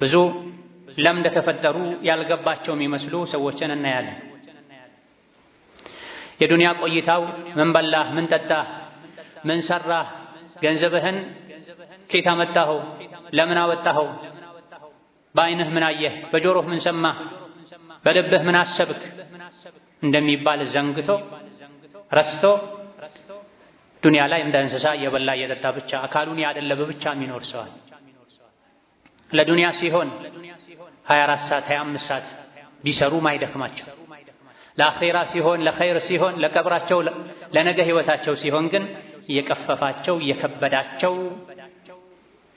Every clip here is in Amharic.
ብዙ ለምደ ተፈጠሩ ያልገባቸው የሚመስሉ ሰዎችን እናያለን። የዱንያ ቆይታው ምን በላህ፣ ምን ጠጣህ፣ ምን ሰራህ፣ ገንዘብህን ከየት አመጣኸው፣ ለምን አወጣኸው፣ በዓይንህ ምን አየህ፣ በጆሮህ ምን ሰማህ፣ በልብህ ምን አሰብክ እንደሚባል ዘንግቶ ረስቶ ዱንያ ላይ እንደ እንስሳ እየበላ እየጠጣ ብቻ አካሉን ያደለበ ብቻ የሚኖር ሰዋል። ለዱንያ ሲሆን 24 ሰዓት 25 ሰዓት ቢሰሩ ማይደክማቸው፣ ለአኺራ ሲሆን ለኸይር ሲሆን ለቀብራቸው ለነገ ህይወታቸው ሲሆን ግን እየቀፈፋቸው እየከበዳቸው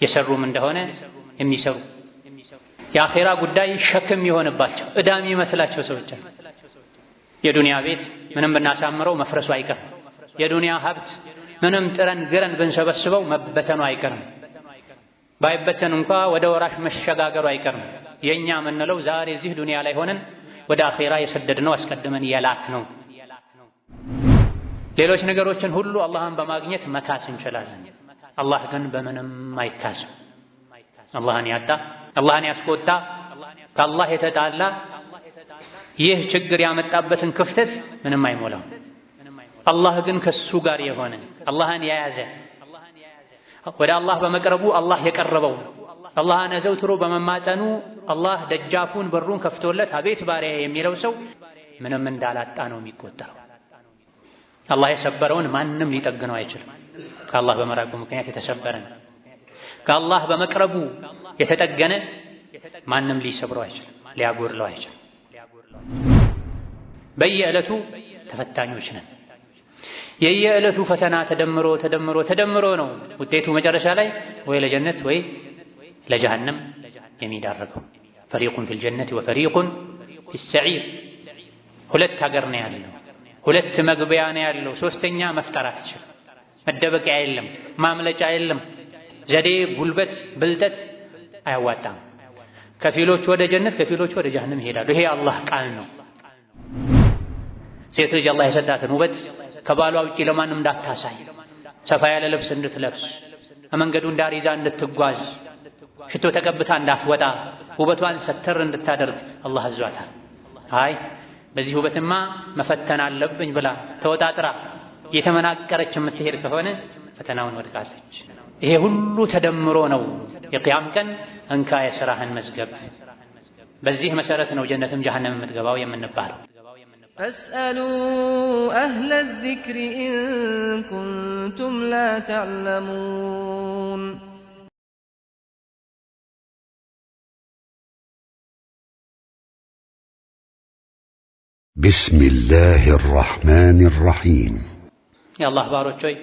የሰሩም እንደሆነ የሚሰሩ የአኺራ ጉዳይ ሸክም የሆነባቸው ዕዳም የሚመስላቸው ሰዎች አሉ። የዱንያ ቤት ምንም ብናሳምረው መፍረሱ አይቀርም። የዱንያ ሀብት ምንም ጥረን ግረን ብንሰበስበው መበተኑ አይቀርም። ባይበተን እንኳ ወደ ወራሽ መሸጋገሩ አይቀርም። የኛ የምንለው ዛሬ እዚህ ዱንያ ላይ ሆነን ወደ አኺራ የሰደድነው አስቀድመን የላክ ነው። ሌሎች ነገሮችን ሁሉ አላህን በማግኘት መካስ እንችላለን። አላህ ግን በምንም አይካስም። አላህን ያጣ፣ አላህን ያስቆጣ፣ ከአላህ የተጣላ ይህ ችግር ያመጣበትን ክፍተት ምንም አይሞላም። አላህ ግን ከሱ ጋር የሆነ አላህን የያዘ ወደ አላህ በመቅረቡ አላህ የቀረበው አላህን አዘውትሮ በመማጸኑ አላህ ደጃፉን በሩን ከፍቶለት አቤት ባሪያ የሚለው ሰው ምንም እንዳላጣ ነው የሚቆጠረው። አላህ የሰበረውን ማንም ሊጠግነው አይችልም። ከአላህ በመራቁ ምክንያት የተሰበረ ነው። ከአላህ በመቅረቡ የተጠገነ ማንም ሊሰብረው አይችልም፣ ሊያጎድለው አይችልም። በየዕለቱ ተፈታኞች ነን። የየዕለቱ ፈተና ተደምሮ ተደምሮ ተደምሮ ነው ውጤቱ መጨረሻ ላይ ወይ ለጀነት ወይ ለጀሃነም የሚዳረገው። ፈሪቁን ፊል ጀነት ወፈሪቁን ፊስሰዒር። ሁለት ሀገር ነው ያለው፣ ሁለት መግቢያ ነው ያለው። ሶስተኛ መፍጠር አትችልም። መደበቂያ የለም፣ ማምለጫ የለም። ዘዴ፣ ጉልበት፣ ብልጠት አያዋጣም። ከፊሎች ወደ ጀነት ከፊሎች ወደ ጀሃነም ይሄዳሉ። ይሄ አላህ ቃል ነው። ሴት ልጅ አላህ የሰጣትን ውበት ከባሏ ውጪ ለማንም እንዳታሳይ፣ ሰፋ ያለ ልብስ እንድትለብስ፣ መንገዱን ዳር ይዛ እንድትጓዝ፣ ሽቶ ተቀብታ እንዳትወጣ፣ ውበቷን ሰተር እንድታደርግ አላህ አዟታል። አይ በዚህ ውበትማ መፈተን አለብኝ ብላ ተወጣጥራ የተመናቀረች የምትሄድ ከሆነ ፈተናውን ወድቃለች። ይሄ ሁሉ ተደምሮ ነው የቂያም ቀን እንካ የሥራህን መዝገብ። በዚህ መሰረት ነው ጀነትም ጀሃነም የምትገባው የምንባለው። فاسألوا أهل الذكر إن كنتم لا تعلمون بسم الله الرحمن الرحيم يا الله ባሮች ሆይ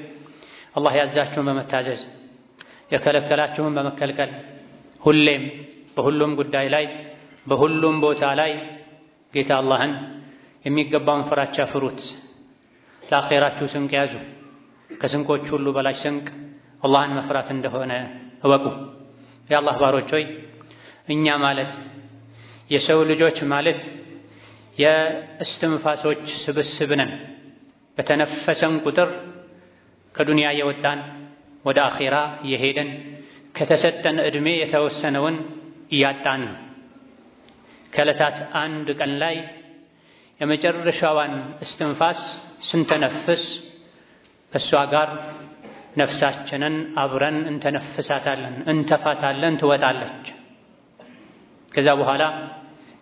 አላህ ያዛችሁን በመታዘዝ የከለከላችሁን በመከልከል ሁሌም በሁሉም ጉዳይ ላይ በሁሉም ቦታ ላይ ጌታ አላህን የሚገባውን ፍራቻ ፍሩት። ለአኺራችሁ ስንቅ ያዙ። ከስንቆች ሁሉ በላጭ ስንቅ አላህን መፍራት እንደሆነ እወቁ። የአላህ ባሮች ሆይ እኛ ማለት የሰው ልጆች ማለት የእስትንፋሶች ስብስብ ነን። በተነፈሰን ቁጥር ከዱንያ የወጣን ወደ አኺራ የሄደን ከተሰጠን ዕድሜ የተወሰነውን እያጣን ነው። ከዕለታት አንድ ቀን ላይ የመጨረሻዋን እስትንፋስ ስንተነፍስ ከእሷ ጋር ነፍሳችንን አብረን እንተነፍሳታለን፣ እንተፋታለን፣ ትወጣለች። ከዛ በኋላ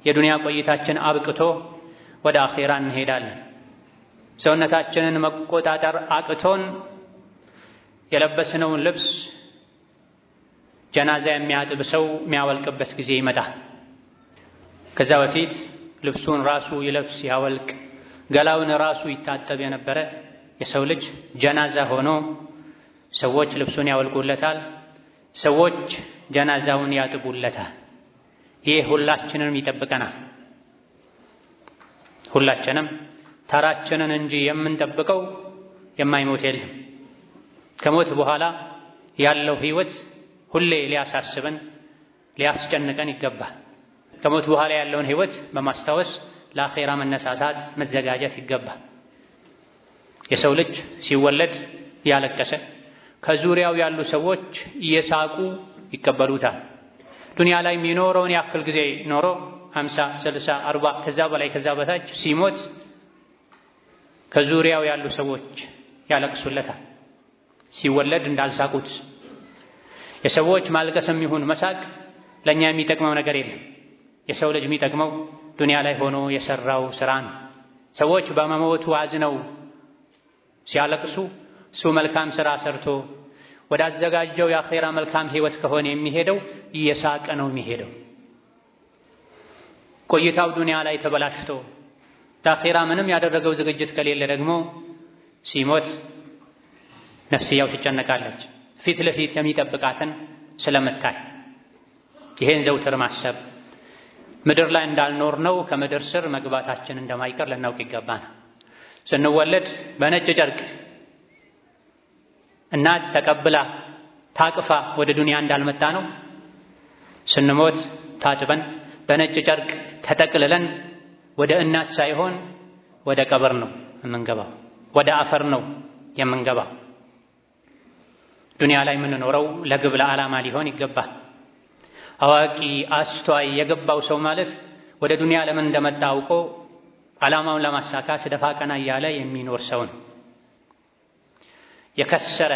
የዱንያ ቆይታችን አብቅቶ ወደ አኺራ እንሄዳለን። ሰውነታችንን መቆጣጠር አቅቶን የለበስነውን ልብስ ጀናዛ የሚያጥብ ሰው የሚያወልቅበት ጊዜ ይመጣል። ከዛ በፊት ልብሱን ራሱ ይለብስ ያወልቅ፣ ገላውን ራሱ ይታጠብ የነበረ የሰው ልጅ ጀናዛ ሆኖ ሰዎች ልብሱን ያወልቁለታል፣ ሰዎች ጀናዛውን ያጥቡለታል። ይህ ሁላችንንም ይጠብቀናል። ሁላችንም ተራችንን እንጂ የምንጠብቀው የማይሞት የለም። ከሞት በኋላ ያለው ህይወት ሁሌ ሊያሳስበን ሊያስጨንቀን ይገባል። ከሞት በኋላ ያለውን ህይወት በማስታወስ ለአኺራ መነሳሳት መዘጋጀት ይገባል። የሰው ልጅ ሲወለድ ያለቀሰ ከዙሪያው ያሉ ሰዎች እየሳቁ ይቀበሉታል። ዱንያ ላይ የሚኖረውን ያክል ጊዜ ኖሮ 50 60 40 ከዛ በላይ ከዛ በታች ሲሞት ከዙሪያው ያሉ ሰዎች ያለቅሱለታል። ሲወለድ እንዳልሳቁት የሰዎች ማልቀስም ይሁን መሳቅ ለኛ የሚጠቅመው ነገር የለም። የሰው ልጅ የሚጠቅመው ዱንያ ላይ ሆኖ የሰራው ስራ ነው። ሰዎች በመሞቱ አዝነው ሲያለቅሱ እሱ መልካም ስራ ሰርቶ ወዳዘጋጀው የአኺራ መልካም ህይወት ከሆነ የሚሄደው እየሳቀ ነው የሚሄደው። ቆይታው ዱንያ ላይ ተበላሽቶ ለአኺራ ምንም ያደረገው ዝግጅት ከሌለ ደግሞ ሲሞት ነፍስያው ትጨነቃለች፣ ፊት ለፊት የሚጠብቃትን ስለምታይ። ይሄን ዘውትር ማሰብ ምድር ላይ እንዳልኖር ነው ከምድር ስር መግባታችን እንደማይቀር ልናውቅ ይገባናል። ስንወለድ በነጭ ጨርቅ እናት ተቀብላ ታቅፋ ወደ ዱንያ እንዳልመጣ ነው ስንሞት ታጥበን በነጭ ጨርቅ ተጠቅልለን ወደ እናት ሳይሆን ወደ ቀብር ነው የምንገባው፣ ወደ አፈር ነው የምንገባው። ዱንያ ላይ የምንኖረው ለግብ ለዓላማ ሊሆን ይገባል። አዋቂ አስተዋይ የገባው ሰው ማለት ወደ ዱንያ ለምን እንደመጣ አውቆ ዓላማውን ለማሳካት ደፋ ቀና እያለ የሚኖር ሰው ነው። የከሰረ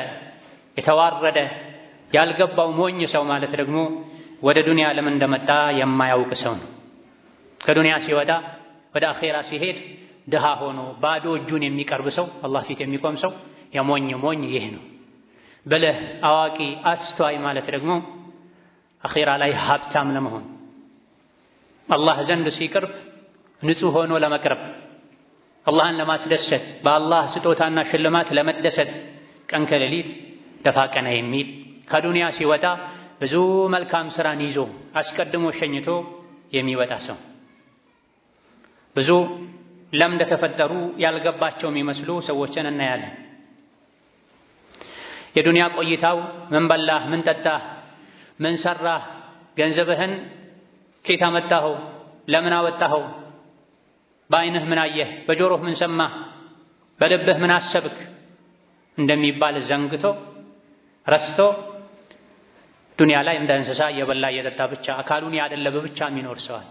የተዋረደ ያልገባው ሞኝ ሰው ማለት ደግሞ ወደ ዱንያ ለምን እንደመጣ የማያውቅ ሰው ነው። ከዱንያ ሲወጣ ወደ አኼራ ሲሄድ ድሃ ሆኖ ባዶ እጁን የሚቀርብ ሰው፣ አላህ ፊት የሚቆም ሰው የሞኝ ሞኝ ይህ ነው። ብልህ አዋቂ አስተዋይ ማለት ደግሞ አኼራ ላይ ሀብታም ለመሆን አላህ ዘንድ ሲቀርብ ንጹህ ሆኖ ለመቅረብ አላህን ለማስደሰት በአላህ ስጦታና ሽልማት ለመደሰት ቀን ከሌሊት ደፋ ቀና የሚል ከዱንያ ሲወጣ ብዙ መልካም ስራን ይዞ አስቀድሞ ሸኝቶ የሚወጣ ሰው። ብዙ ለምን እንደተፈጠሩ ያልገባቸው የሚመስሉ ሰዎችን እናያለን። የዱንያ ቆይታው ምን በላህ፣ ምን ጠጣህ፣ ምን ሰራህ፣ ገንዘብህን ከየት አመጣኸው፣ ለምን አወጣኸው፣ በዓይንህ ምን አየህ፣ በጆሮህ ምን ሰማህ፣ በልብህ ምን አሰብክ እንደሚባል ዘንግቶ ረስቶ ዱንያ ላይ እንደ እንስሳ እየበላ እየጠጣ ብቻ አካሉን ያደለበ ብቻ የሚኖር ሰዋል።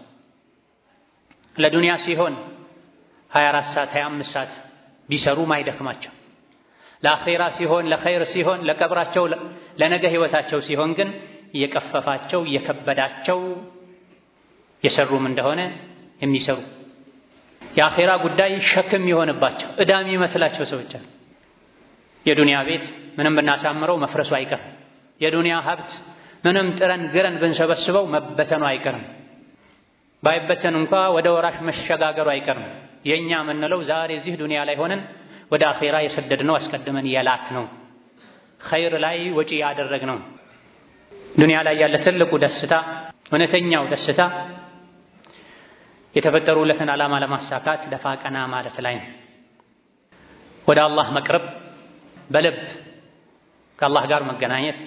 ለዱንያ ሲሆን 24 ሰዓት 25 ሰዓት ቢሰሩ ማይደክማቸው፣ ለአኼራ ሲሆን ለኸይር ሲሆን ለቀብራቸው ለነገ ህይወታቸው ሲሆን ግን እየቀፈፋቸው እየከበዳቸው የሰሩም እንደሆነ የሚሰሩ የአኼራ ጉዳይ ሸክም የሆነባቸው ዕዳም ይመስላቸው ሰዎች አሉ። የዱንያ ቤት ምንም ብናሳምረው መፍረሱ አይቀርም። የዱንያ ሀብት ምንም ጥረን ግረን ብንሰበስበው መበተኑ አይቀርም። ባይበተን እንኳ ወደ ወራሽ መሸጋገሩ አይቀርም። የኛ የምንለው ዛሬ እዚህ ዱንያ ላይ ሆነን ወደ አኼራ የሰደድነው አስቀድመን የላክነው ኸይር ላይ ወጪ ያደረግነው። ዱንያ ላይ ያለ ትልቁ ደስታ እውነተኛው ደስታ የተፈጠሩለትን ዓላማ ለማሳካት ደፋ ቀና ማለት ላይ ነው። ወደ አላህ መቅረብ፣ በልብ ከአላህ ጋር መገናኘት፣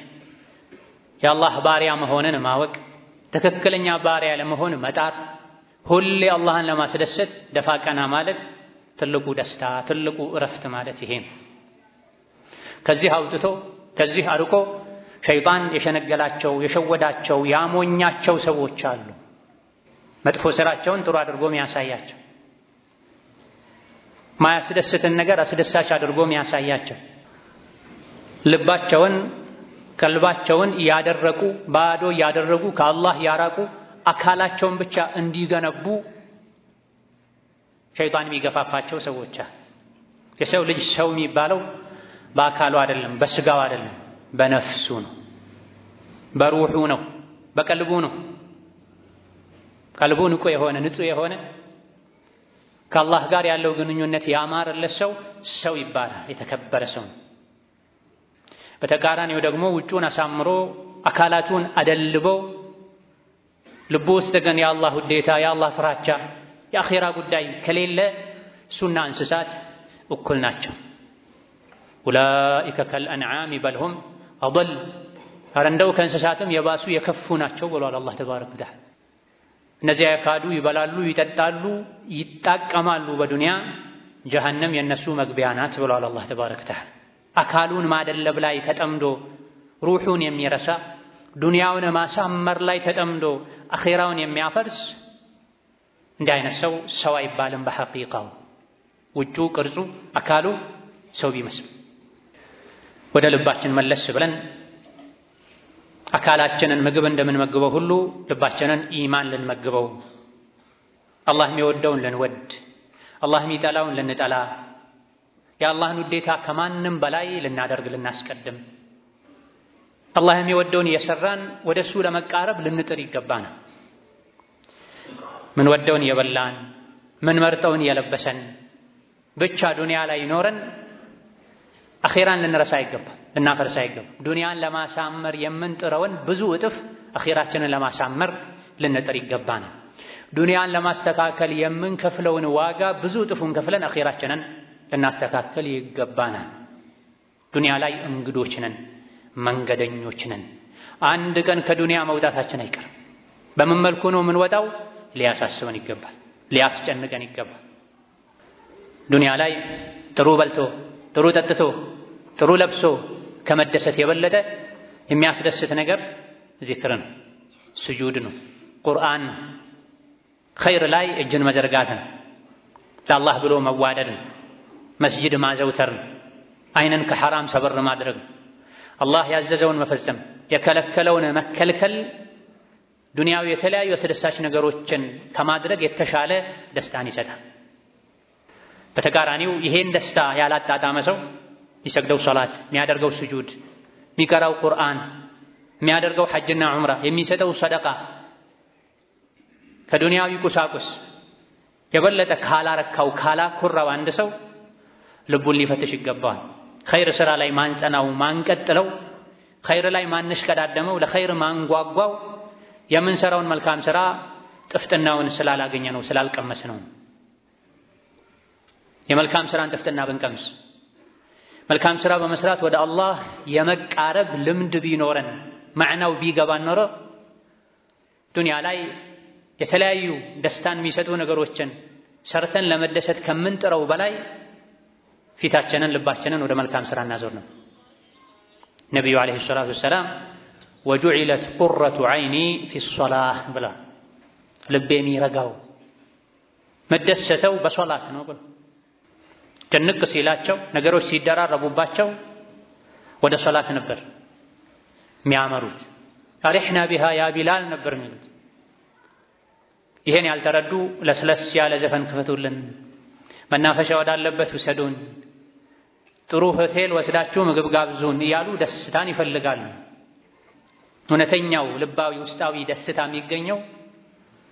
የአላህ ባሪያ መሆንን ማወቅ፣ ትክክለኛ ባሪያ ለመሆን መጣር፣ ሁሌ አላህን ለማስደሰት ደፋ ቀና ማለት ትልቁ ደስታ ትልቁ እረፍት ማለት ይሄ ነው። ከዚህ አውጥቶ ከዚህ አርቆ ሸይጣን የሸነገላቸው የሸወዳቸው ያሞኛቸው ሰዎች አሉ። መጥፎ ስራቸውን ጥሩ አድርጎ የሚያሳያቸው፣ ማያስደስትን ነገር አስደሳች አድርጎ የሚያሳያቸው፣ ልባቸውን ቀልባቸውን ያደረቁ ባዶ ያደረጉ ከአላህ ያራቁ አካላቸውን ብቻ እንዲገነቡ ሸይጣን የሚገፋፋቸው ሰዎች አሉ። የሰው ልጅ ሰው የሚባለው በአካሉ አይደለም፣ በስጋው አይደለም፣ በነፍሱ ነው፣ በሩሑ ነው፣ በቀልቡ ነው። ቀልቡ ንቁ የሆነ ንጹህ የሆነ ከአላህ ጋር ያለው ግንኙነት ያማረለት ሰው ሰው ይባላል፣ የተከበረ ሰው። በተቃራኒው ደግሞ ውጩን አሳምሮ አካላቱን አደልቦ ልቡ ውስጥ ግን የአላህ ውዴታ የአላህ ፍራቻ የአኼራ ጉዳይ ከሌለ እሱና እንስሳት እኩል ናቸው። ኡላኢከ ከልአንዓም በልሁም አضል፣ ኧረ እንደው ከእንስሳትም የባሱ የከፉ ናቸው ብሏል አላህ ተባረከ ወተዓላ። እነዚያ ያካዱ ይበላሉ፣ ይጠጣሉ፣ ይጣቀማሉ በዱንያ ጀሀነም የነሱ መግቢያ ናት ብሏል አላህ ተባረከ ወተዓላ። አካሉን ማደለብ ላይ ተጠምዶ ሩሑን የሚረሳ ዱንያውን ማሳመር ላይ ተጠምዶ አኺራውን የሚያፈርስ እንዲህ አይነት ሰው አይባልም። በሐቂቃው ውጩ ቅርጹ አካሉ ሰው ቢመስል ወደ ልባችን መለስ ብለን አካላችንን ምግብ እንደምንመግበው ሁሉ ልባችንን ኢማን ልንመግበው፣ አላህ የሚወደውን ልንወድ፣ አላህ የሚጠላውን ልንጠላ፣ የአላህን ውዴታ ከማንም በላይ ልናደርግ ልናስቀድም፣ አላህ የሚወደውን እየሰራን ወደ እሱ ለመቃረብ ልንጥር ይገባናል። ምን ወደውን እየበላን ምን መርጠውን እየለበሰን ብቻ ዱንያ ላይ ኖረን አኺራን ልንረሳ አይገባም፣ ልናፈርስ አይገባም። ዱንያን ለማሳመር የምንጥረውን ብዙ እጥፍ አኺራችንን ለማሳመር ልንጥር ይገባናል። ዱንያን ለማስተካከል የምንከፍለውን ዋጋ ብዙ እጥፉን ከፍለን አኺራችንን ልናስተካከል ይገባናል። ዱንያ ላይ እንግዶች ነን፣ መንገደኞች ነን። አንድ ቀን ከዱንያ መውጣታችን አይቀርም። በምን መልኩ ነው የምንወጣው? ሊያሳስበን ይገባል፣ ሊያስጨንቀን ይገባል። ዱንያ ላይ ጥሩ በልቶ ጥሩ ጠጥቶ ጥሩ ለብሶ ከመደሰት የበለጠ የሚያስደስት ነገር ዚክር ነው፣ ስጁድ ነው፣ ቁርአን ነው፣ ኸይር ላይ እጅን መዘርጋት ነው፣ ለአላህ ብሎ መዋደድ ነው፣ መስጂድ ማዘውተር ነው፣ አይንን ከሐራም ሰበር ማድረግ ነው፣ አላህ ያዘዘውን መፈጸም የከለከለውን መከልከል ዱንያዊ የተለያዩ አስደሳች ነገሮችን ከማድረግ የተሻለ ደስታን ይሰጣል። በተቃራኒው ይሄን ደስታ ያላጣጣመ ሰው የሚሰግደው ሶላት፣ የሚያደርገው ስጁድ፣ የሚቀራው ቁርአን፣ የሚያደርገው ሐጅና ዑምራ፣ የሚሰጠው ሰደቃ ከዱንያዊ ቁሳቁስ የበለጠ ካላረካው ካላኩራው አንድ ሰው ልቡን ሊፈትሽ ይገባዋል። ኸይር ስራ ላይ ማንጸናው ማንቀጥለው፣ ኸይር ላይ ማንሽቀዳደመው፣ ለኸይር ማንጓጓው የምንሰራውን መልካም ስራ ጥፍጥናውን ስላላገኘ ነው፣ ስላልቀመስ ነው። የመልካም ስራን ጥፍጥና ብንቀምስ መልካም ስራ በመስራት ወደ አላህ የመቃረብ ልምድ ቢኖረን ማዕናው ቢገባን ኖሮ ዱንያ ላይ የተለያዩ ደስታን የሚሰጡ ነገሮችን ሰርተን ለመደሰት ከምንጥረው በላይ ፊታችንን ልባችንን ወደ መልካም ስራ እናዞር ነው። ነቢዩ ዓለይሂ ሰላቱ ወሰላም ወጁዒለት ቁረቱ ዐይኒ ፊሶላህ ብላ ልቤ የሚረጋው መደሰተው በሶላት ነው ብሎ ጭንቅ ሲላቸው ነገሮች ሲደራረቡባቸው ወደ ሶላት ነበር የሚያመሩት። አሪሕና ቢሃ ያ ቢላል ነበር የሚሉት። ይሄን ያልተረዱ ለስለስ ያለ ዘፈን ክፈቱልን፣ መናፈሻ ወዳለበት ውሰዱን፣ ጥሩ ሆቴል ወስዳችሁ ምግብ ጋብዙን እያሉ ደስታን ይፈልጋሉ። እውነተኛው ልባዊ ውስጣዊ ደስታ የሚገኘው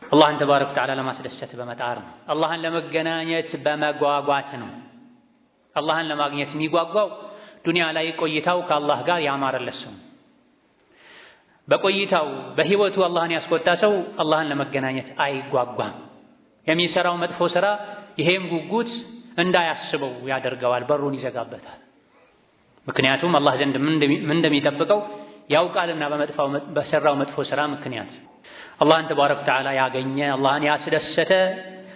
አላህን ተባረከ ወተዓላ ለማስደሰት በመጣር ነው። አላህን ለመገናኘት በመጓጓት ነው። አላህን ለማግኘት የሚጓጓው ዱንያ ላይ ቆይታው ከአላህ ጋር ያማረለት ሰው፣ በቆይታው በህይወቱ አላህን ያስቆጣ ሰው አላህን ለመገናኘት አይጓጓም። የሚሰራው መጥፎ ስራ ይሄም ጉጉት እንዳያስበው ያደርገዋል፣ በሩን ይዘጋበታል። ምክንያቱም አላህ ዘንድ ምን እንደሚጠብቀው ያውቃልና በሰራው መጥፎ ስራ ምክንያት አላህን ተባረከ ወተዓላ ያገኘ፣ አላህን ያስደሰተ፣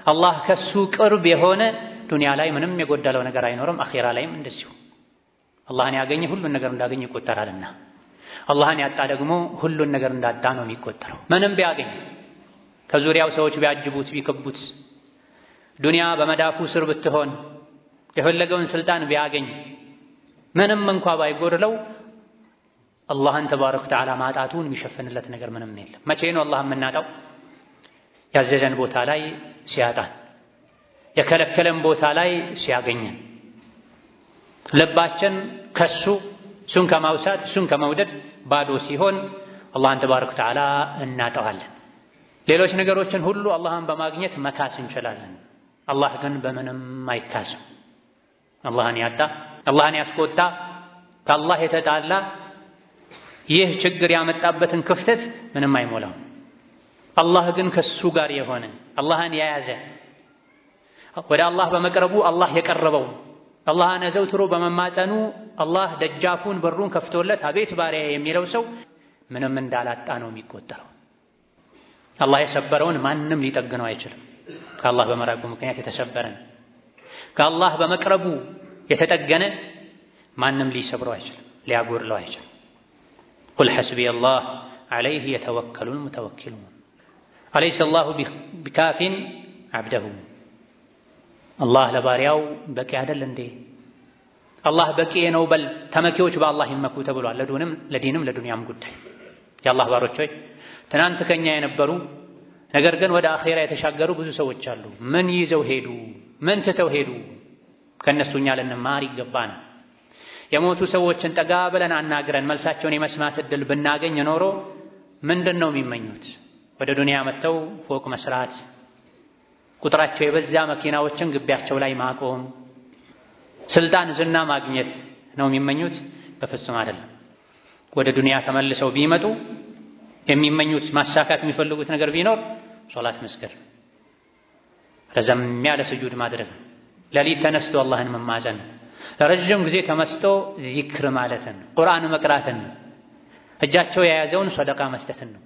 አላህ ከሱ ቅርብ የሆነ ዱንያ ላይ ምንም የጎደለው ነገር አይኖርም። አኺራ ላይም እንደዚሁ አላህን ያገኘ ሁሉን ነገር እንዳገኘ ይቆጠራልና አላህን ያጣ ደግሞ ሁሉን ነገር እንዳጣ ነው የሚቆጠረው። ምንም ቢያገኝ ከዙሪያው ሰዎች ቢያጅቡት ቢከቡት፣ ዱንያ በመዳፉ ስር ብትሆን፣ የፈለገውን ስልጣን ቢያገኝ፣ ምንም እንኳ ባይጎድለው አላህን ተባረከ ወተዓላ ማጣቱን የሚሸፍንለት ነገር ምንም የለም። መቼ ነው አላህን የምናጣው? ያዘዘን ቦታ ላይ ሲያጣን፣ የከለከለን ቦታ ላይ ሲያገኘን፣ ልባችን ከሱ እሱን ከማውሳት እሱን ከመውደድ ባዶ ሲሆን አላህን ተባረከ ወተዓላ እናጠዋለን። ሌሎች ነገሮችን ሁሉ አላህን በማግኘት መካስ እንችላለን። አላህ ግን በምንም አይካስም። አላህን ያጣ፣ አላህን ያስቆጣ፣ ከአላህ የተጣላ ይህ ችግር ያመጣበትን ክፍተት ምንም አይሞላም። አላህ ግን ከሱ ጋር የሆነ አላህን የያዘ ወደ አላህ በመቅረቡ አላህ የቀረበው አላህን አዘውትሮ በመማጸኑ አላህ ደጃፉን በሩን ከፍቶለት አቤት ባሪያ የሚለው ሰው ምንም እንዳላጣ ነው የሚቆጠረው። አላህ የሰበረውን ማንም ሊጠግነው አይችልም። ከአላህ በመራቁ ምክንያት የተሰበረን ከአላህ በመቅረቡ የተጠገነ ማንም ሊሰብረው አይችልም፣ ሊያጎድለው አይችልም። ቁል ሐስቢየ አላህ عليه يتوكل المتوكلون أليس الله بكاف عبده الله لبارياو بكي عدل اندي الله بكي نو بل تمكيوش بالله يمكو تبلوا لدينم لدنيام قدائي يا الله باروچوي ትናንት ከኛ የነበሩ ነገር ግን ወደ አኺራ የተሻገሩ ብዙ ሰዎች አሉ። ምን ይዘው ሄዱ? ምን ትተው ሄዱ? ከነሱኛ ልንማር ይገባና የሞቱ ሰዎችን ጠጋ ብለን አናግረን መልሳቸውን የመስማት እድል ብናገኝ ኖሮ ምንድነው የሚመኙት? ወደ ዱንያ መጥተው ፎቅ መስራት፣ ቁጥራቸው የበዛ መኪናዎችን ግቢያቸው ላይ ማቆም፣ ስልጣን ዝና ማግኘት ነው የሚመኙት? በፍጹም አይደለም። ወደ ዱንያ ተመልሰው ቢመጡ የሚመኙት ማሳካት የሚፈልጉት ነገር ቢኖር ሶላት መስገድ፣ ረዘም ያለ ስጁድ ማድረግ፣ ለሊት ተነስቶ አላህን መማፀን፣ ለረጅም ጊዜ ተመስጦ ዚክር ማለትን፣ ቁርአን መቅራትን፣ እጃቸው የያዘውን ሰደቃ መስጠትን ነው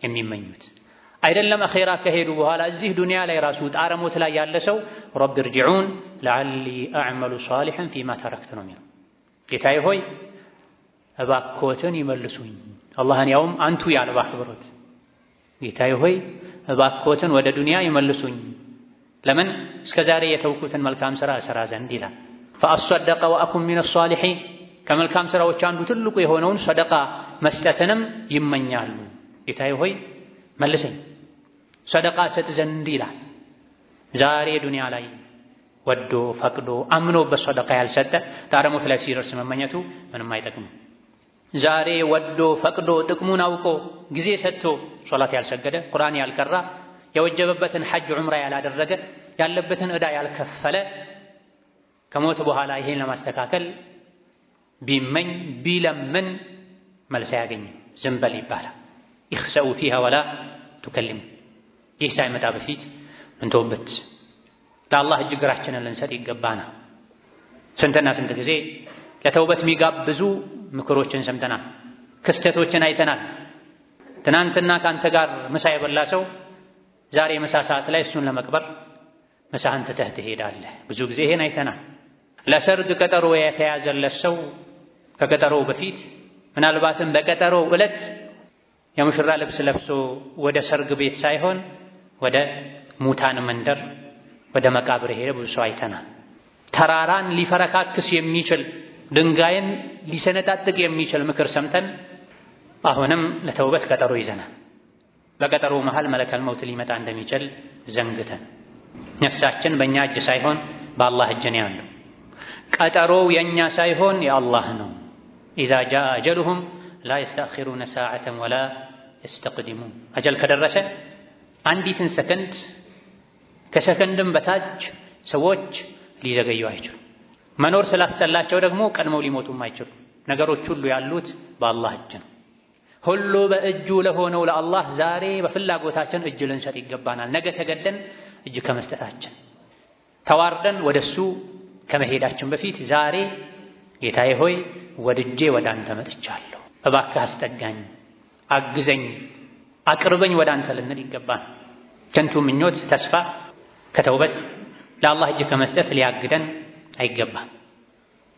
የሚመኙት። አይደለም አኺራ ከሄዱ በኋላ እዚህ ዱንያ ላይ ራሱ ጣረሞት ላይ ያለ ሰው ረቢ እርጅዑን ለዓሊ አዕመሉ ሷሊሐን ፊማ ተረክት ነው የሚለው። ጌታዬ ሆይ እባክዎትን ይመልሱኝ። አላህን ያውም አንቱ ያለ ባክብሮት ጌታዬ ሆይ እባክዎትን ወደ ዱንያ ይመልሱኝ። ለምን እስከ ዛሬ የተውኩትን መልካም ሥራ እሰራ ዘንድ ይላል። ፈአስሰደቀ ወአኩን ሚነ ሷሊሒን ከመልካም ሥራዎች አንዱ ትልቁ የሆነውን ሰደቃ መስጠትንም ይመኛሉ። ጌታዬ ሆይ መልሰኝ፣ ሰደቃ ሰጥ ዘንድ ይላል። ዛሬ ዱንያ ላይ ወዶ ፈቅዶ አምኖበት ሰደቃ ያልሰጠ ጣረሞት ላይ ሲደርስ መመኘቱ ምንም አይጠቅምም። ዛሬ ወዶ ፈቅዶ ጥቅሙን አውቆ ጊዜ ሰጥቶ ሶላት ያልሰገደ፣ ቁርአን ያልቀራ፣ የወጀበበትን ሐጅ ዑምራ ያላደረገ፣ ያለበትን ዕዳ ያልከፈለ ከሞት በኋላ ይሄን ለማስተካከል ቢመኝ ቢለምን መልስ አያገኝም። ዝም በል ይባላል። ይኽሰኡ ፊሃ ወላ ቱከሊሙ። ይህ ሳይመጣ በፊት እንተውበት። ለአላህ እግራችንን ልንሰጥ ይገባና ስንትና ስንት ጊዜ ለተውበት የሚጋብዙ ምክሮችን ሰምተናል፣ ክስተቶችን አይተናል። ትናንትና ካንተ ጋር ምሳ የበላ ሰው ዛሬ ምሳ ሰዓት ላይ እሱን ለመቅበር ምሳህን ትተህ ትሄዳለህ። ብዙ ጊዜ ይሄን አይተናል። ለሰርግ ቀጠሮ የተያዘለት ሰው ከቀጠሮው በፊት ምናልባትም በቀጠሮው ዕለት የሙሽራ ልብስ ለብሶ ወደ ሰርግ ቤት ሳይሆን ወደ ሙታን መንደር ወደ መቃብር ሄደ ብዙ ሰው አይተናል። ተራራን ሊፈረካክስ የሚችል ድንጋይን ሊሰነጣጥቅ የሚችል ምክር ሰምተን አሁንም ለተውበት ቀጠሮ ይዘናል። በቀጠሮ መሃል መለከል መውት ሊመጣ እንደሚችል ዘንግተን ነፍሳችን በእኛ እጅ ሳይሆን በአላህ እጅ ነው ያለው። ቀጠሮው የእኛ ሳይሆን የአላህ ነው። ኢዛ ጃአ አጀሉሁም ላ የስተአኺሩነ ሰዓተን ወላ የስተቅዲሙን። አጀል ከደረሰ አንዲትን ሰከንድ ከሰከንድም በታች ሰዎች ሊዘገዩ አይችሉም። መኖር ስላስጠላቸው ደግሞ ቀድመው ሊሞቱም አይችሉም። ነገሮች ሁሉ ያሉት በአላህ እጅ ነው። ሁሉ በእጁ ለሆነው ለአላህ ዛሬ በፍላጎታችን እጅ ልንሰጥ ይገባናል። ነገ ተገደን እጅ ከመስጠታችን ተዋርደን ወደሱ ከመሄዳችን በፊት ዛሬ ጌታዬ ሆይ ወድጄ ወደ አንተ መጥቻለሁ፣ እባክህ አስጠጋኝ፣ አግዘኝ፣ አቅርበኝ ወደ አንተ ልንል ይገባል። ከንቱ ምኞት፣ ተስፋ ከተውበት ለአላህ እጅ ከመስጠት ሊያግደን አይገባም፣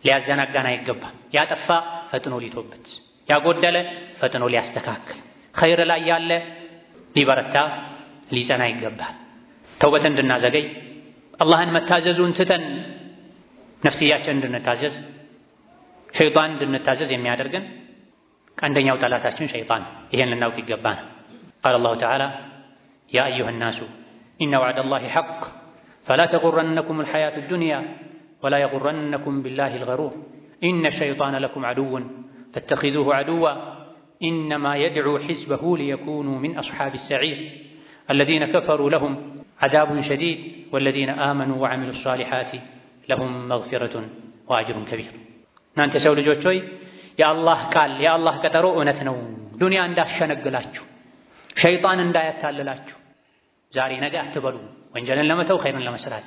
ሊያዘናጋን አይገባም። ያጠፋ ፈጥኖ ሊቶበት፣ ያጎደለ ፈጥኖ ሊያስተካክል፣ ኸይር ላይ ያለ ሊበረታ ሊጸና ይገባል። ተውበት እንድናዘገይ አላህን መታዘዙን ትተን ነፍስያችን እንድንታዘዝ ሸይጣን እንድንታዘዝ የሚያደርገን አንደኛው ጠላታችን ሸይጣን። ይሄን ልናውቅ ይገባናል። ቃለ አላሁ ተዓላ ያ አዩሃ ናሱ ኢነ ወዕደላሂ ሐቅ ፈላ ተጉረነኩም አልሐያቱ ዱንያ ወላ የጉረነኩም ቢላሂ አልገሩር ኢነ ሸይጣነ ለኩም ዐዱውን ፈተኺዙሁ ዐዱዋ ኢነማ የድዑ ሒዝበሁ ሊየኩኑ ሚን አስሓቢ ሰዒር አለዚነ ከፈሩ ለሁም ዐዛቡን ሸዲድ ወለዚነ አመኑ ወዐሚሉ ሷሊሓቲ ለሁም መግፊረቱን ወአጅሩን ከቢር። እናንተ ሰው ልጆች ሆይ የአላህ ቃል የአላህ ቀጠሮ እውነት ነው። ዱንያ እንዳሸነግላችሁ፣ ሸይጣን እንዳያታልላችሁ ዛሬ ነገ አትበሉ። ወንጀልን ለመተው ኸይርን ለመስራት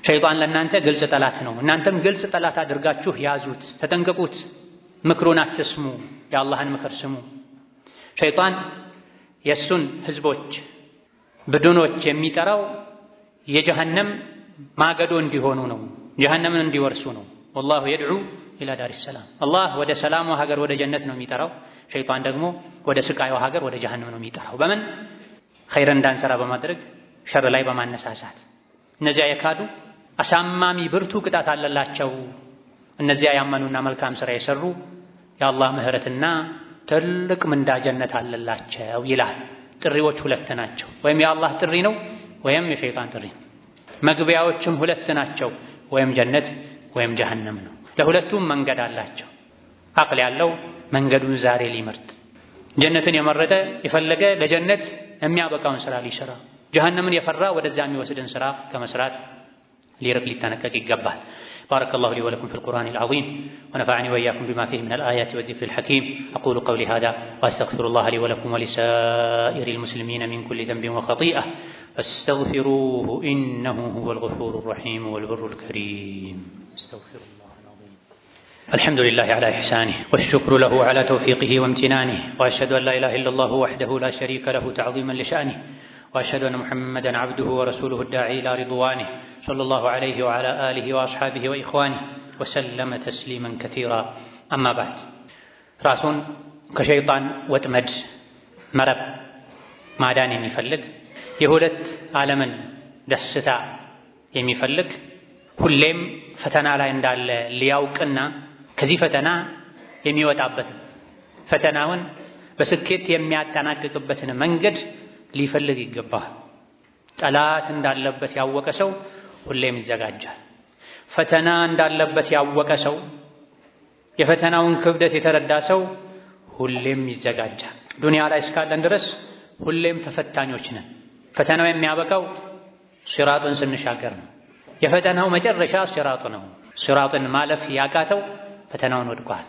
ሸይጣን ለእናንተ ግልጽ ጠላት ነው። እናንተም ግልጽ ጠላት አድርጋችሁ ያዙት፣ ተጠንቀቁት። ምክሩን አትስሙ፣ የአላህን ምክር ስሙ። ሸይጣን የእሱን ህዝቦች ብዱኖች የሚጠራው የጀሃነም ማገዶ እንዲሆኑ ነው፣ ጀሃነምን እንዲወርሱ ነው። ወላሁ የድዑ ኢላ ዳሪ ሰላም። አላህ ወደ ሰላሙ ሀገር ወደ ጀነት ነው የሚጠራው። ሸይጣን ደግሞ ወደ ስቃዩ ሀገር ወደ ጀሃነም ነው የሚጠራው። በምን ኸይር እንዳንሰራ በማድረግ ሸር ላይ በማነሳሳት። እነዚያ የካዱ አሳማሚ ብርቱ ቅጣት አለላቸው። እነዚያ ያመኑና መልካም ስራ የሰሩ የአላህ ምህረትና ትልቅ ምንዳ ጀነት አለላቸው ይላል። ጥሪዎች ሁለት ናቸው። ወይም የአላህ ጥሪ ነው ወይም የሸይጣን ጥሪ ነው። መግቢያዎችም ሁለት ናቸው። ወይም ጀነት ወይም ጀሃነም ነው። ለሁለቱም መንገድ አላቸው። አቅል ያለው መንገዱን ዛሬ ሊመርጥ፣ ጀነትን የመረጠ የፈለገ ለጀነት የሚያበቃውን ስራ ሊሰራ፣ ጀሃነምን የፈራ ወደዛ የሚወስድን ስራ ከመስራት ሊርቅ ሊጠነቀቅ ይገባል። بارك الله لي ولكم في القرآن العظيم ونفعني وإياكم بما فيه من الآيات والذكر الحكيم. أقول قولي هذا وأستغفر الله لي ولكم ولسائر المسلمين من كل ذنب وخطيئة فاستغفروه إنه هو الغفور الرحيم والبر الكريم. استغفر الله العظيم. الحمد لله على إحسانه والشكر له على توفيقه وامتنانه وأشهد أن لا إله إلا الله وحده لا شريك له تعظيما لشأنه وأشهد أن محمدًا عبده ورسوله الداعي إلى رضوانه صلى الله عليه وعلى آله وأصحابه وإخوانه وسلم تسليما كثيرا. أما بعد راسون كشيطان وتمد مرب ማዳን የሚፈልግ የሁለት ዓለምን ደስታ የሚፈልግ ሁሌም ፈተና ላይ እንዳለ ሊያውቅና ከዚህ ፈተና የሚወጣበት ፈተናውን በስኬት የሚያጠናቅቅበትን መንገድ ሊፈልግ ይገባል። ጠላት እንዳለበት ያወቀ ሰው ሁሌም ይዘጋጃል። ፈተና እንዳለበት ያወቀ ሰው የፈተናውን ክብደት የተረዳ ሰው ሁሌም ይዘጋጃል። ዱንያ ላይ እስካለን ድረስ ሁሌም ተፈታኞች ነን። ፈተናው የሚያበቃው ሲራጥን ስንሻገር ነው። የፈተናው መጨረሻ ሲራጥ ነው። ሲራጥን ማለፍ ያቃተው ፈተናውን ወድቋል።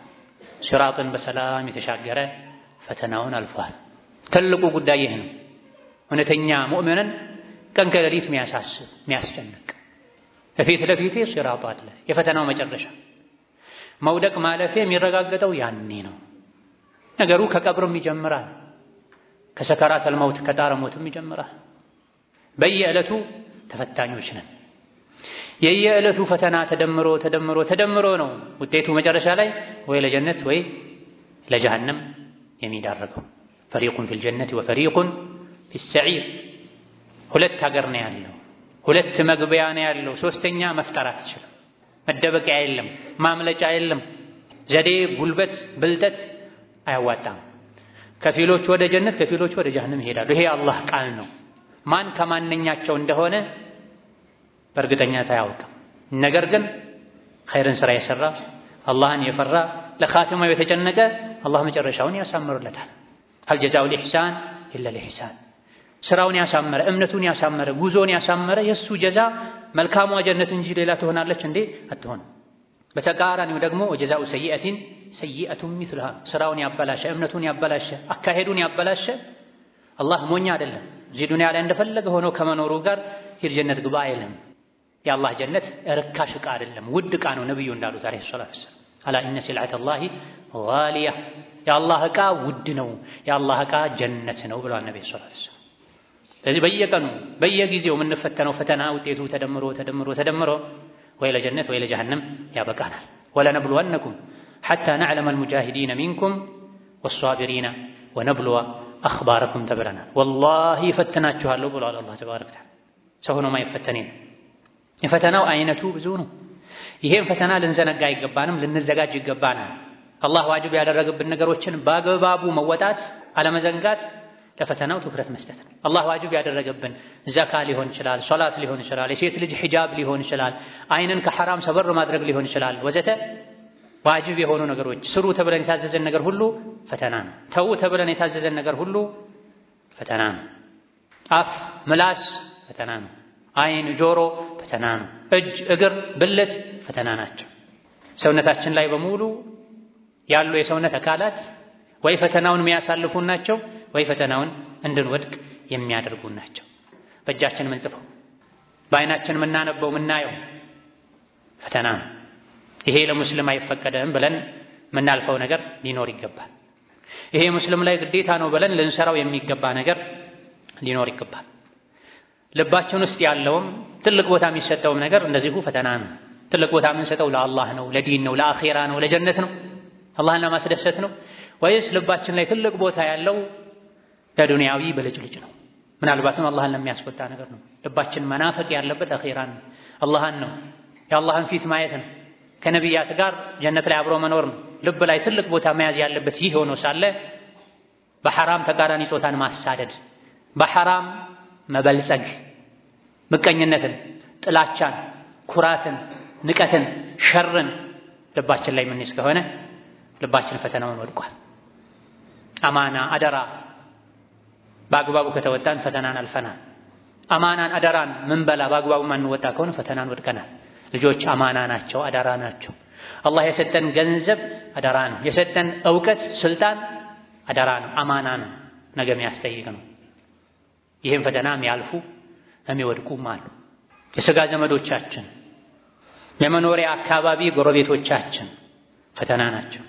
ሲራጥን በሰላም የተሻገረ ፈተናውን አልፏል። ትልቁ ጉዳይ ይህ ነው። እውነተኛ ሙእሚንን ቀን ከሌሊት የሚያሳስብ የሚያስጨንቅ ከፊት ለፊቴ ሲራጥ አለ። የፈተናው መጨረሻ መውደቅ ማለፌ የሚረጋገጠው ያኔ ነው። ነገሩ ከቀብርም ይጀምራል። ከሰከራተል መውት ከጣረ ሞትም ይጀምራል። በየዕለቱ ተፈታኞች ነን። የየዕለቱ ፈተና ተደምሮ ነው ውጤቱ መጨረሻ ላይ ወይ ለጀነት ወይ ለጀሃነም የሚዳረገው። ፈሪቁን ፊል ጀነቲ ወፈሪቁን ፊሰዒር። ሁለት ሀገር ነው ያለው፣ ሁለት መግቢያ ነው ያለው። ሶስተኛ መፍጠር አትችልም። መደበቂያ የለም፣ ማምለጫ የለም። ዘዴ፣ ጉልበት፣ ብልጠት አያዋጣም። ከፊሎች ወደ ጀነት ከፊሎች ወደ ጀሃነም ይሄዳሉ። ይሄ አላህ ቃል ነው። ማን ከማንኛቸው እንደሆነ በእርግጠኛት አያውቅም። ነገር ግን ኸይርን ስራ የሰራ አላህን የፈራ ለኻቲማው የተጨነቀ አላህ መጨረሻውን ያሳምርለታል። ሀል ጀዛኡል ኢሕሳን ኢለል ኢሕሳን። ስራውን ያሳመረ እምነቱን ያሳመረ ጉዞውን ያሳመረ የሱ ጀዛ መልካሟ ጀነት እንጂ ሌላ ትሆናለች እንዴ? አትሆንም። በተቃራኒው ደግሞ ወጀዛኡ ሰይአቲን ሰይአቱን ሚስሉሃ። ስራውን ያበላሸ እምነቱን ያበላሸ አካሄዱን ያበላሸ አላህ ሞኝ አይደለም። እዚህ ዱንያ ላይ እንደፈለገ ሆኖ ከመኖሩ ጋር ሂድ ጀነት ግባ አይልም። የአላህ ጀነት ርካሽ ዕቃ አይደለም፣ ውድ ዕቃ ነው። ነብዩ እንዳሉት አለይሂ ሰላቱ ወሰላም አላ ኢነ ሲልዐተላሂ ጋሊያ፣ የአላህ ዕቃ ውድ ነው፣ የአላህ ዕቃ ጀነት ነው ብለዋል ነብዩ ሰለላሁ ዐለይሂ ወሰለም። ስለዚህ በየቀኑ በየጊዜው የምንፈተነው ፈተና ውጤቱ ተደምሮ ወይ ለጀነት ወይ ለጀሃነም ያበቃናል። ወለነብሉወነኩም ሐታ ነዕለመል ሙጃሂዲነ ሚንኩም ወሷቢሪነ ወነብሉወ አኽባረኩም ተብለናል። ወላሂ ፈትናችኋለሁ ብሏል አላህ ተባረከ ወተዓላ። ሰው ሆኖ ማይፈተን የፈተናው አይነቱ ብዙ ነው። ይሄን ፈተና ልንዘነጋ አይገባንም፣ ልንዘጋጅ ይገባናል። አላህ ዋጅብ ያደረገብን ነገሮችን በአግባቡ መወጣት አለመዘንጋት ለፈተናው ትኩረት መስጠት ነው። አላህ ዋጅብ ያደረገብን ዘካ ሊሆን ይችላል፣ ሶላት ሊሆን ይችላል፣ የሴት ልጅ ሒጃብ ሊሆን ይችላል፣ አይንን ከሐራም ሰበር ማድረግ ሊሆን ይችላል ወዘተ ዋጅብ የሆኑ ነገሮች። ስሩ ተብለን የታዘዘን ነገር ሁሉ ፈተና ነው። ተው ተብለን የታዘዘን ነገር ሁሉ ፈተና ነው። አፍ፣ ምላስ ፈተና ነው። አይን፣ ጆሮ ፈተና ነው። እጅ፣ እግር፣ ብልት ፈተና ናቸው። ሰውነታችን ላይ በሙሉ ያሉ የሰውነት አካላት ወይ ፈተናውን የሚያሳልፉ ናቸው ወይ ፈተናውን እንድንወድቅ የሚያደርጉ ናቸው። በእጃችን የምንጽፈው በአይናችን የምናነበው የምናየው ፈተና ነው። ይሄ ለሙስሊም አይፈቀደም ብለን የምናልፈው ነገር ሊኖር ይገባል። ይሄ ሙስሊም ላይ ግዴታ ነው ብለን ልንሰራው የሚገባ ነገር ሊኖር ይገባል። ልባችን ውስጥ ያለውም ትልቅ ቦታ የሚሰጠውም ነገር እንደዚሁ ፈተና ነው። ትልቅ ቦታ የምንሰጠው ለአላህ ነው፣ ለዲን ነው፣ ለአኼራ ነው፣ ለጀነት ነው፣ አላህን ለማስደሰት ነው ወይስ ልባችን ላይ ትልቅ ቦታ ያለው ለዱንያዊ ብልጭልጭ ነው? ምናልባትም አላህን ለሚያስቆጣ ነገር ነው። ልባችን መናፈቅ ያለበት አኺራን ነው፣ አላህን ነው፣ የአላህን ፊት ማየት ነው፣ ከነቢያት ጋር ጀነት ላይ አብሮ መኖር ነው። ልብ ላይ ትልቅ ቦታ መያዝ ያለበት ይህ ሆኖ ሳለ በሐራም ተቃራኒ ጾታን ማሳደድ፣ በሐራም መበልጸግ፣ ምቀኝነትን፣ ጥላቻን፣ ኩራትን፣ ንቀትን፣ ሸርን ልባችን ላይ ምንይዝ ከሆነ ልባችን ፈተናውን ወድቋል። አማና አደራ በአግባቡ ከተወጣን ፈተናን አልፈናል። አማናን አደራን ምንበላ በአግባቡ ማንወጣ ከሆነ ፈተናን ወድቀናል። ልጆች አማና ናቸው፣ አደራ ናቸው። አላህ የሰጠን ገንዘብ አደራ ነው። የሰጠን ዕውቀት፣ ስልጣን አደራ ነው፣ አማና ነው፣ ነገ የሚያስጠይቅ ነው። ይህም ፈተና የሚያልፉ የሚወድቁም አሉ። የሥጋ ዘመዶቻችን፣ የመኖሪያ አካባቢ ጎረቤቶቻችን ፈተና ናቸው።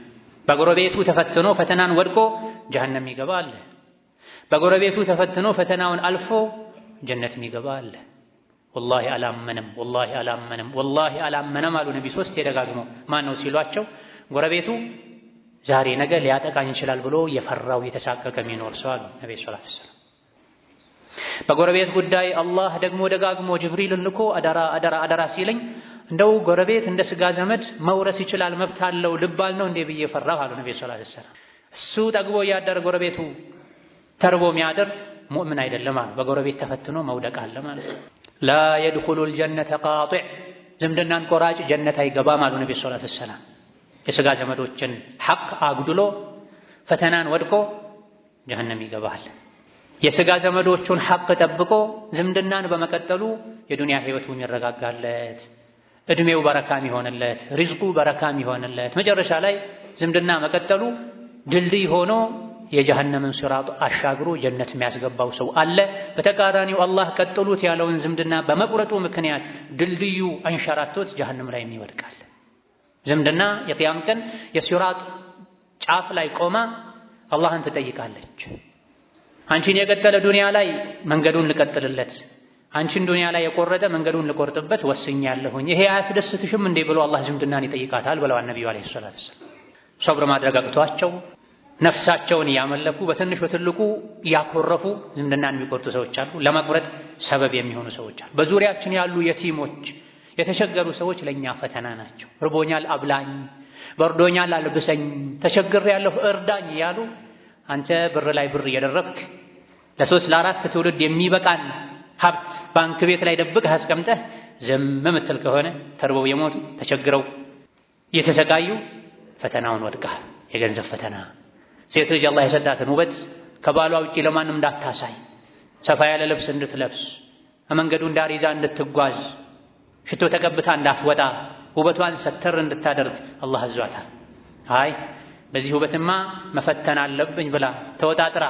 በጎረቤቱ ተፈትኖ ፈተናን ወድቆ ጀሀነም የሚገባ አለ። በጎረቤቱ ተፈትኖ ፈተናውን አልፎ ጀነት የሚገባ አለ። ወላሂ አላመነም፣ ወላሂ አላመነም፣ ወላሂ አላመነም አሉ ነቢ ሶስት የደጋግመው። ማን ነው ሲሏቸው ጎረቤቱ ዛሬ ነገ ሊያጠቃኝ ይችላል ብሎ የፈራው የተሳቀቀ የሚኖር ሰው አሉ ነቢ ሰለላሁ ዐለይሂ ወሰለም። በጎረቤት ጉዳይ አላህ ደግሞ ደጋግሞ ጅብሪልን ልኮ አደራ አደራ አደራ ሲለኝ እንደው ጎረቤት እንደ ሥጋ ዘመድ መውረስ ይችላል መብት አለው ልባል ነው እንዴ ብዬ ፈራሁ አሉ ነቢ ሰለላሁ ዐለይሂ ወሰለም። እሱ ጠግቦ እያደረ ጎረቤቱ ተርቦ የሚያድር ሙእምን አይደለም አሉ። በጎረቤት ተፈትኖ መውደቅ አለ ማለት ነው። ላ የድኹሉል ጀነተ ቃጢዕ፣ ዝምድናን ቆራጭ ጀነት አይገባም አሉ ነቢ ሰለላሁ ዐለይሂ ወሰለም። የሥጋ ዘመዶችን ሐቅ አጉድሎ ፈተናን ወድቆ ጀሀነም ይገባል። የሥጋ ዘመዶቹን ሐቅ ጠብቆ ዝምድናን በመቀጠሉ የዱንያ ህይወቱ የሚረጋጋለት፣ እድሜው በረካም ይሆንለት፣ ሪዝቁ በረካም ይሆንለት፣ መጨረሻ ላይ ዝምድና መቀጠሉ ድልድይ ሆኖ የጀሀነምን ሲራጥ አሻግሮ ጀነት የሚያስገባው ሰው አለ። በተቃራኒው አላህ ቀጥሉት ያለውን ዝምድና በመቁረጡ ምክንያት ድልድዩ አንሸራቶት ጀሀነም ላይ ይወድቃል። ዝምድና የቂያም ቀን የሲራጥ ጫፍ ላይ ቆማ አላህን ትጠይቃለች። አንቺን የቀጠለ ዱንያ ላይ መንገዱን ልቀጥልለት፣ አንቺን ዱንያ ላይ የቆረጠ መንገዱን ልቆርጥበት ወስኛለሁኝ፣ ይሄ አያስደስትሽም እንዴ ብሎ አላህ ዝምድናን ይጠይቃታል ብለዋል ነብዩ አለይሂ ሰላቱ ወሰላም። ሶብር ማድረግ አቅቷቸው ነፍሳቸውን እያመለኩ በትንሽ በትልቁ እያኮረፉ ዝምድናን የሚቆርጡ ሰዎች አሉ። ለመቁረጥ ሰበብ የሚሆኑ ሰዎች አሉ። በዙሪያችን ያሉ የቲሞች የተቸገሩ ሰዎች ለኛ ፈተና ናቸው። ርቦኛል አብላኝ፣ በርዶኛል አልብሰኝ፣ ተቸግሬያለሁ እርዳኝ እያሉ አንተ ብር ላይ ብር እየደረብክ ለሶስት ለአራት ትውልድ የሚበቃን ሀብት ባንክ ቤት ላይ ደብቀህ አስቀምጠህ ዝም ምትል ከሆነ ተርበው የሞቱ ተቸግረው እየተሰቃዩ ፈተናውን ወድቀሃል። የገንዘብ ፈተና፣ ሴት ልጅ አላህ የሰጣትን ውበት ከባሏ ውጪ ለማንም እንዳታሳይ፣ ሰፋ ያለ ልብስ እንድትለብስ፣ መንገዱን ዳር ይዛ እንድትጓዝ፣ ሽቶ ተቀብታ እንዳትወጣ፣ ውበቷን ሰተር እንድታደርግ አላህ አዟታል። አይ በዚህ ውበትማ መፈተን አለብኝ ብላ ተወጣጥራ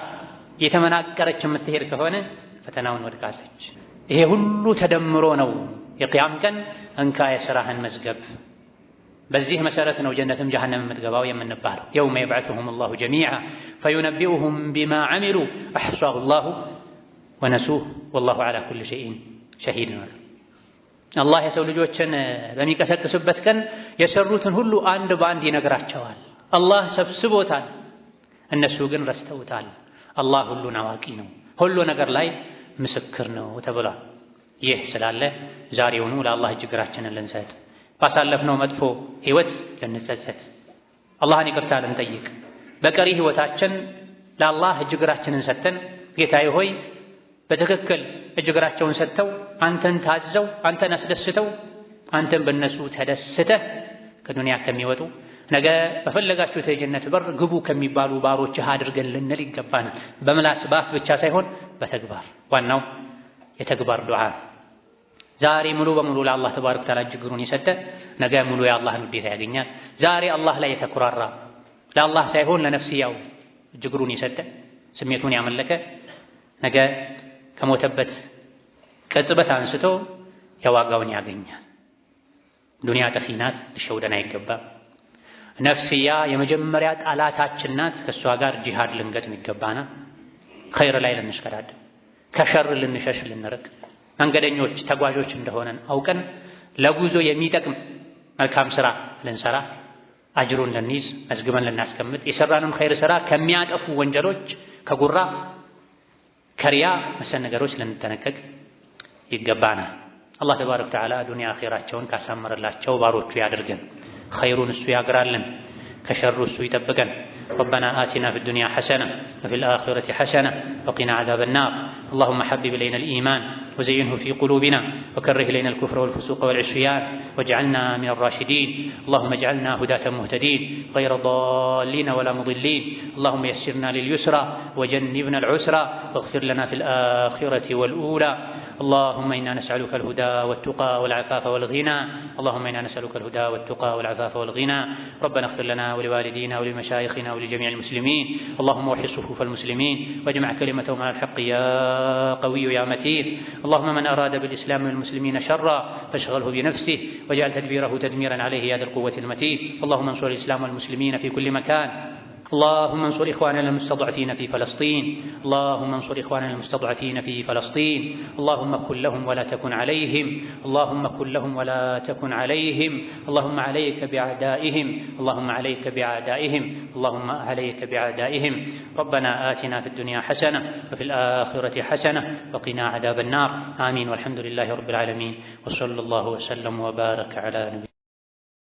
የተመናቀረች የምትሄድ ከሆነ ፈተናውን ወድቃለች። ይሄ ሁሉ ተደምሮ ነው የቂያም ቀን እንካ የሥራህን መዝገብ። በዚህ መሰረት ነው ጀነትም ጀሀነም የምትገባው የምንባለው። የውመ የብዐሱሁም አላሁ ጀሚዓ ፈዩነቢኡሁም ቢማ ዐሚሉ አሕሷሁ አላሁ ወነሱህ ወላሁ ዐላ ኩሊ ሸይኢን ሸሂድ ነው። አላህ የሰው ልጆችን በሚቀሰቅስበት ቀን የሰሩትን ሁሉ አንድ በአንድ ይነግራቸዋል። አላህ ሰብስቦታል፣ እነሱ ግን ረስተውታል። አላህ ሁሉን አዋቂ ነው፣ ሁሉ ነገር ላይ ምስክር ነው ተብሏል። ይህ ስላለ ዛሬውኑ ለአላህ እጅግራችንን ልንሰጥ፣ ባሳለፍነው መጥፎ ህይወት ልንጸጸት፣ አላህን ይቅርታ ልንጠይቅ፣ በቀሪ ህይወታችን ለአላህ እጅግራችንን ሰጥተን ጌታዬ ሆይ በትክክል እጅግራቸውን ሰጥተው አንተን ታዘው አንተን አስደስተው አንተን በእነሱ ተደስተህ ከዱንያ ከሚወጡ ነገ በፈለጋችሁት የጀነት በር ግቡ ከሚባሉ ባሮችህ አድርገን ልንል ይገባናል። በምላስ በአፍ ብቻ ሳይሆን በተግባር። ዋናው የተግባር ዱዓ። ዛሬ ሙሉ በሙሉ ለአላህ ተባረከ ወተዓላ እጅግሩን የሰጠ ነገ ሙሉ የአላህን ውዴታ ያገኛል። ዛሬ አላህ ላይ የተኩራራ ለአላህ ሳይሆን ለነፍስያው እጅግሩን የሰጠ ስሜቱን ያመለከ ነገ ከሞተበት ቅጽበት አንስቶ የዋጋውን ያገኛል። ዱንያ ጠፊ ናት፣ ልሸውደን አይገባም። ነፍስያ የመጀመሪያ ጠላታችን ናት። ከእሷ ጋር ጂሃድ ልንገጥም ይገባና ኸይር ላይ ልንሽቀዳደም፣ ከሸር ልንሸሽ ልንርቅ፣ መንገደኞች ተጓዦች እንደሆነን አውቀን ለጉዞ የሚጠቅም መልካም ሥራ ልንሰራ አጅሩን ልንይዝ መዝግበን ልናስቀምጥ የሰራነውን ኸይር ሥራ ከሚያጠፉ ወንጀሎች ከጉራ ከሪያ መሰል ነገሮች ልንጠነቀቅ ይገባናል። አላህ ተባረከ ወተዓላ ዱንያ አኺራቸውን ካሳመረላቸው ባሮቹ ያድርገን። ኸይሩን እሱ ያግራልን፣ ከሸሩ እሱ ይጠብቀን። ربنا آتنا في الدنيا حسنة وفي الآخرة حسنة وقنا عذاب النار. اللهم حبب إلينا الإيمان وزينه في قلوبنا وكره إلينا الكفر والفسوق والعصيان واجعلنا من الراشدين. اللهم اجعلنا هداة مهتدين غير ضالين ولا مضلين. اللهم يسرنا لليسرى وجنبنا العسرى واغفر لنا في الآخرة والأولى. اللهم إنا نسألك الهدى والتقى والعفاف والغنى. اللهم إنا نسألك الهدى والتقى والعفاف والغنى. ربنا اغفر لنا ولوالدينا ولمشايخنا ولجميع المسلمين. اللهم وحد صفوف المسلمين واجمع كلمتهم على الحق يا قوي يا متين. اللهم من أراد بالإسلام والمسلمين شرا فاشغله بنفسه واجعل تدبيره تدميرا عليه يا ذا القوة المتين. اللهم انصر الإسلام والمسلمين في كل مكان. اللهم انصر إخواننا المستضعفين في فلسطين. اللهم انصر إخواننا المستضعفين في فلسطين. اللهم كن لهم ولا تكن عليهم. اللهم كن لهم ولا تكن عليهم. اللهم عليك بأعدائهم. اللهم عليك بأعدائهم. اللهم عليك بأعدائهم. ربنا آتنا في الدنيا حسنة وفي الآخرة حسنة وقنا عذاب النار. آمين والحمد لله رب العالمين وصلى الله وسلم وبارك على نبينا